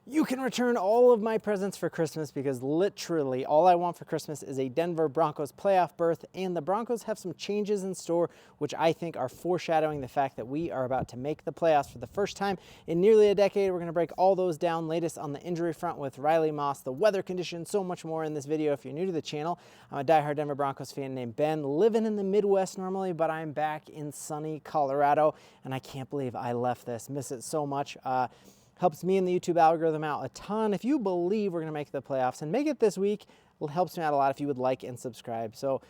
You can return all of my presents for Christmas because literally all I want for Christmas is a Denver Broncos playoff berth, and the Broncos have some changes in store which I think are foreshadowing the fact that we are about to make the playoffs for the first time in nearly a decade. We're going to break all those down, latest on the injury front with Riley Moss, the weather conditions, so much more in this video. If you're new to the channel, I'm a diehard Denver Broncos fan named Ben, living in the Midwest normally, but I'm back in sunny Colorado, and I can't believe I left this. Miss it so much. Helps me and the YouTube algorithm out a ton. If you believe we're going to make the playoffs and make it this week, it helps me out a lot if you would like and subscribe. So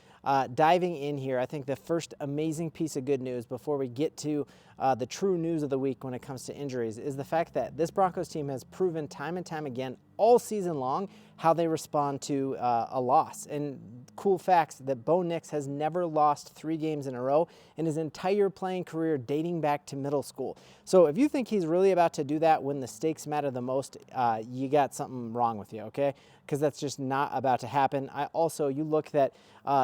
diving in here, I think the first amazing piece of good news before we get to the true news of the week when it comes to injuries is the fact that this Broncos team has proven time and time again all season long how they respond to a loss. And cool facts that Bo Nix has never lost 3 games in a row in his entire playing career dating back to middle school. So if you think he's really about to do that when the stakes matter the most, you got something wrong with you, okay? Because that's just not about to happen. You look that,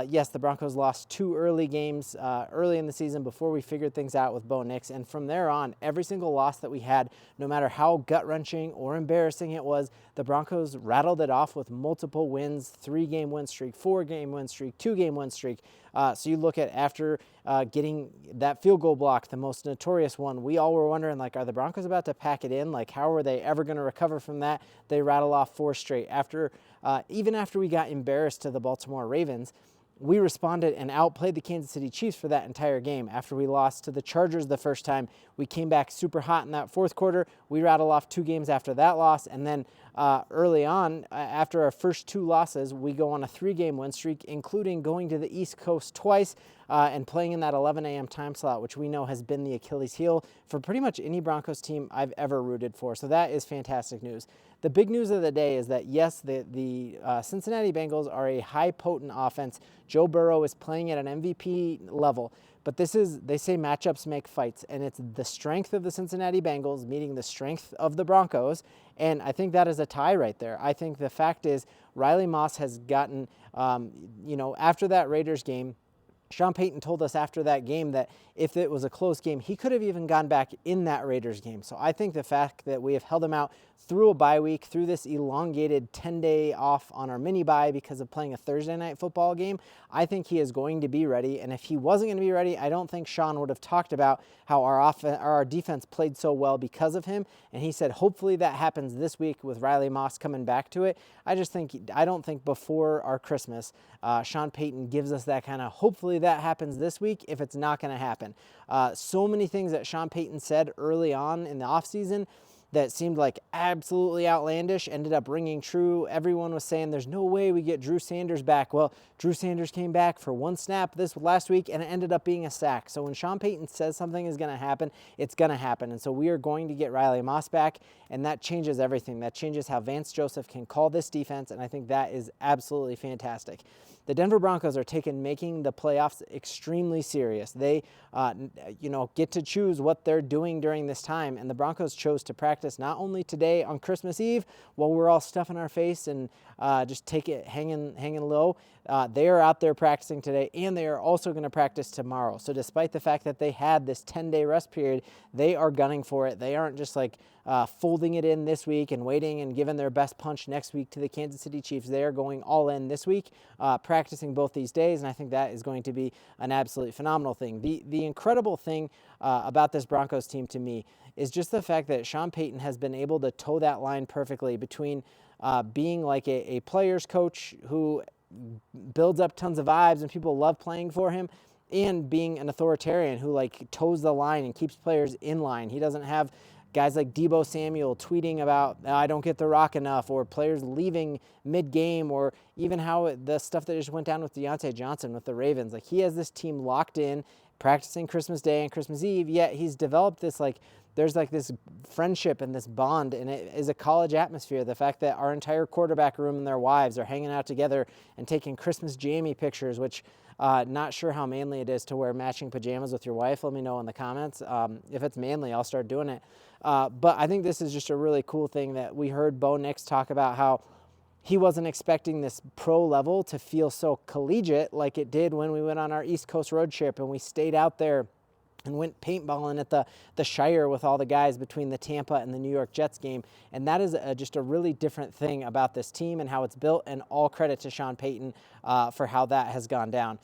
yes, the Broncos lost 2 early games early in the season before we figured things out with Bo Nix. And from there on, every single loss that we had, no matter how gut-wrenching or embarrassing it was, the Broncos rattled it off with multiple wins, 3-game win streak, 4-game win streak, 2-game win streak. So you look at after getting that field goal block, the most notorious one, we all were wondering, like, are the Broncos about to pack it in? Like, how were they ever going to recover from that? They rattle off 4 straight. Even after we got embarrassed to the Baltimore Ravens, we responded and outplayed the Kansas City Chiefs for that entire game. After we lost to the Chargers the first time, we came back super hot in that fourth quarter. We rattled off 2 games after that loss, and then early on, after our first 2 losses, we go on a 3-game win streak, including going to the East Coast twice and playing in that 11 a.m. time slot, which we know has been the Achilles heel for pretty much any Broncos team I've ever rooted for. So that is fantastic news. The big news of the day is that, yes, the Cincinnati Bengals are a high-potent offense. Joe Burrow is playing at an MVP level. But they say matchups make fights, and it's the strength of the Cincinnati Bengals meeting the strength of the Broncos, and I think that is a tie right there. I think the fact is Riley Moss has gotten, after that Raiders game, Sean Payton told us after that game that if it was a close game, he could have even gone back in that Raiders game. So I think the fact that we have held him out through a bye week, through this elongated 10-day off on our mini bye because of playing a Thursday night football game, I think he is going to be ready. And if he wasn't going to be ready, I don't think Sean would have talked about how our defense played so well because of him. And he said, hopefully that happens this week with Riley Moss coming back to it. I don't think before our Christmas, Sean Payton gives us that kind of, hopefully that happens this week if it's not going to happen. So many things that Sean Payton said early on in the offseason that seemed like absolutely outlandish ended up ringing true. Everyone was saying there's no way we get Drew Sanders back. Well, Drew Sanders came back for 1 snap this last week, and it ended up being a sack. So when Sean Payton says something is going to happen, it's going to happen. And so we are going to get Riley Moss back, and that changes everything. That changes how Vance Joseph can call this defense, and I think that is absolutely fantastic. The Denver Broncos are making the playoffs extremely serious. They, get to choose what they're doing during this time, and the Broncos chose to practice not only today on Christmas Eve while we're all stuffing our face and just take it hanging low. They are out there practicing today, and they are also going to practice tomorrow. So despite the fact that they had this 10-day rest period, they are gunning for it. They aren't just like folding it in this week and waiting and giving their best punch next week to the Kansas City Chiefs. They are going all in this week, practicing both these days, and I think that is going to be an absolutely phenomenal thing. The incredible thing about this Broncos team to me is just the fact that Sean Payton has been able to toe that line perfectly between being like a player's coach who builds up tons of vibes and people love playing for him, and being an authoritarian who like toes the line and keeps players in line. He doesn't have guys like Deebo Samuel tweeting about, I don't get the rock enough, or players leaving mid-game, or even how the stuff that just went down with Deontay Johnson with the Ravens. Like, he has this team locked in, practicing Christmas Day and Christmas Eve, yet he's developed this, like, there's like this friendship and this bond, and it is a college atmosphere. The fact that our entire quarterback room and their wives are hanging out together and taking Christmas jammy pictures, which not sure how manly it is to wear matching pajamas with your wife. Let me know in the comments. If it's manly, I'll start doing it. But I think this is just a really cool thing that we heard Bo Nix talk about, how he wasn't expecting this pro level to feel so collegiate like it did when we went on our East Coast road trip and we stayed out there and went paintballing at the Shire with all the guys between the Tampa and the New York Jets game. And that is just a really different thing about this team and how it's built, and all credit to Sean Payton for how that has gone down.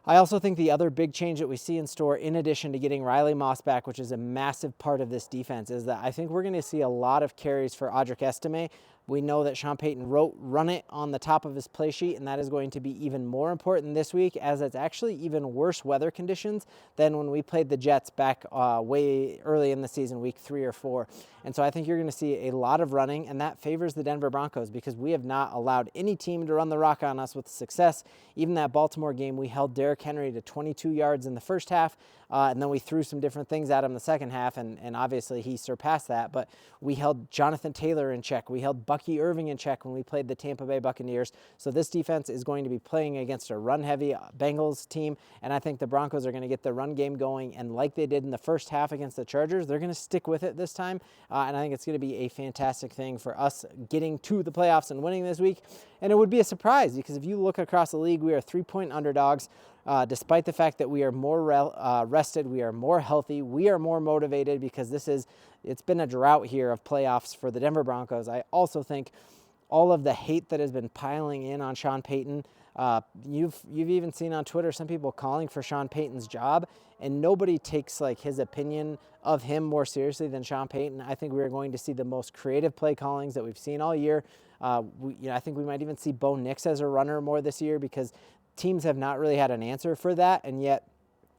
I also think the other big change that we see in store, in addition to getting Riley Moss back, which is a massive part of this defense, is that I think we're going to see a lot of carries for Audric Estime. We know that Sean Payton wrote run it on the top of his play sheet, and that is going to be even more important this week, as it's actually even worse weather conditions than when we played the Jets back way early in the season, week 3 or 4. And so I think you're going to see a lot of running, and that favors the Denver Broncos because we have not allowed any team to run the rock on us with success. Even that Baltimore game, we held Derrick Henry to 22 yards in the first half, and then we threw some different things at him the second half, and obviously he surpassed that. But we held Jonathan Taylor in check. We held Bucky Irving in check when we played the Tampa Bay Buccaneers. So this defense is going to be playing against a run-heavy Bengals team, and I think the Broncos are going to get the run game going, and like they did in the first half against the Chargers, they're going to stick with it this time, and I think it's going to be a fantastic thing for us getting to the playoffs and winning this week. And it would be a surprise because if you look across the league, we are 3-point underdogs. Despite the fact that we are more rested, we are more healthy, we are more motivated because it's been a drought here of playoffs for the Denver Broncos. I also think all of the hate that has been piling in on Sean Payton, you've even seen on Twitter some people calling for Sean Payton's job, and nobody takes like his opinion of him more seriously than Sean Payton. I think we are going to see the most creative play callings that we've seen all year. I think we might even see Bo Nix as a runner more this year because teams have not really had an answer for that, and yet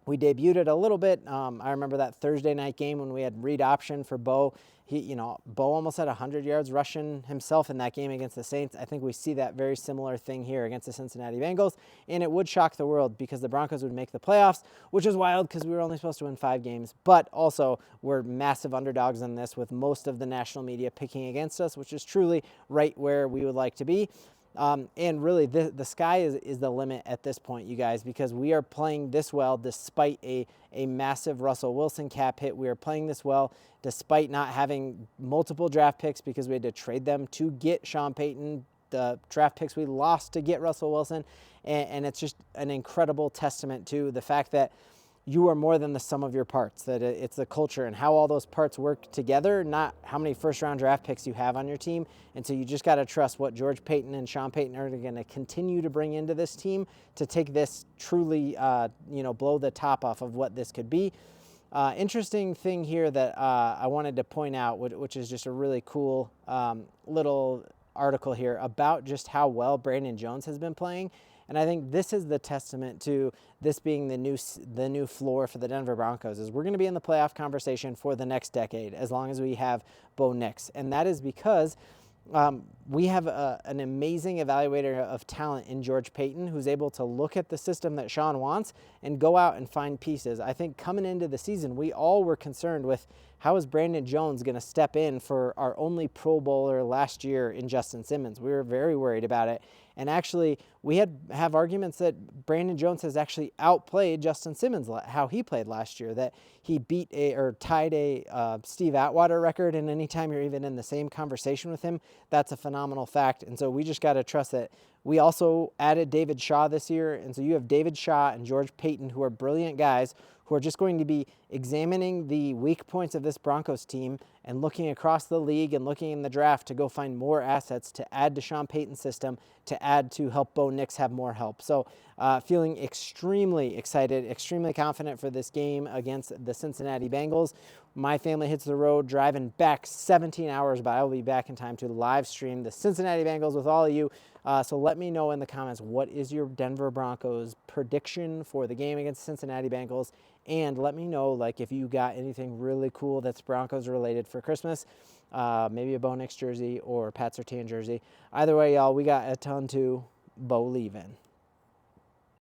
we debuted it a little bit. I remember that Thursday night game when we had read option for Bo. Bo almost had 100 yards rushing himself in that game against the Saints. I think we see that very similar thing here against the Cincinnati Bengals, and it would shock the world because the Broncos would make the playoffs, which is wild because we were only supposed to win 5 games. But also, we're massive underdogs in this with most of the national media picking against us, which is truly right where we would like to be. And really, the sky is the limit at this point, you guys, because we are playing this well despite a massive Russell Wilson cap hit. We are playing this well despite not having multiple draft picks because we had to trade them to get Sean Payton, the draft picks we lost to get Russell Wilson. And it's just an incredible testament to the fact that you are more than the sum of your parts, that it's the culture and how all those parts work together, not how many first-round draft picks you have on your team. And so you just got to trust what George Payton and Sean Payton are going to continue to bring into this team to take this truly, blow the top off of what this could be. Interesting thing here that I wanted to point out, which is just a really cool little article here about just how well Brandon Jones has been playing. And I think this is the testament to this being the new floor for the Denver Broncos, is we're going to be in the playoff conversation for the next decade as long as we have Bo Nix. And that is because we have an amazing evaluator of talent in George Payton who's able to look at the system that Sean wants and go out and find pieces. I think coming into the season, we all were concerned with how is Brandon Jones going to step in for our only Pro Bowler last year in Justin Simmons. We were very worried about it. And actually, we have arguments that Brandon Jones has actually outplayed Justin Simmons, how he played last year, that he tied a Steve Atwater record, and anytime you're even in the same conversation with him, that's a phenomenal fact. And so we just got to trust that. We also added David Shaw this year, and so you have David Shaw and George Payton, who are brilliant guys, who are just going to be examining the weak points of this Broncos team and looking across the league and looking in the draft to go find more assets to add to Sean Payton's system, to add to help Bo Nix have more help. So feeling extremely excited, extremely confident for this game against the Cincinnati Bengals. My family hits the road driving back 17 hours, but I will be back in time to live stream the Cincinnati Bengals with all of you. So let me know in the comments, what is your Denver Broncos prediction for the game against the Cincinnati Bengals? And let me know, if you got anything really cool that's Broncos related for Christmas, maybe a Bo Nix jersey or a Pat Surtain jersey. Either way, y'all, we got a ton to Bo-LIEVING.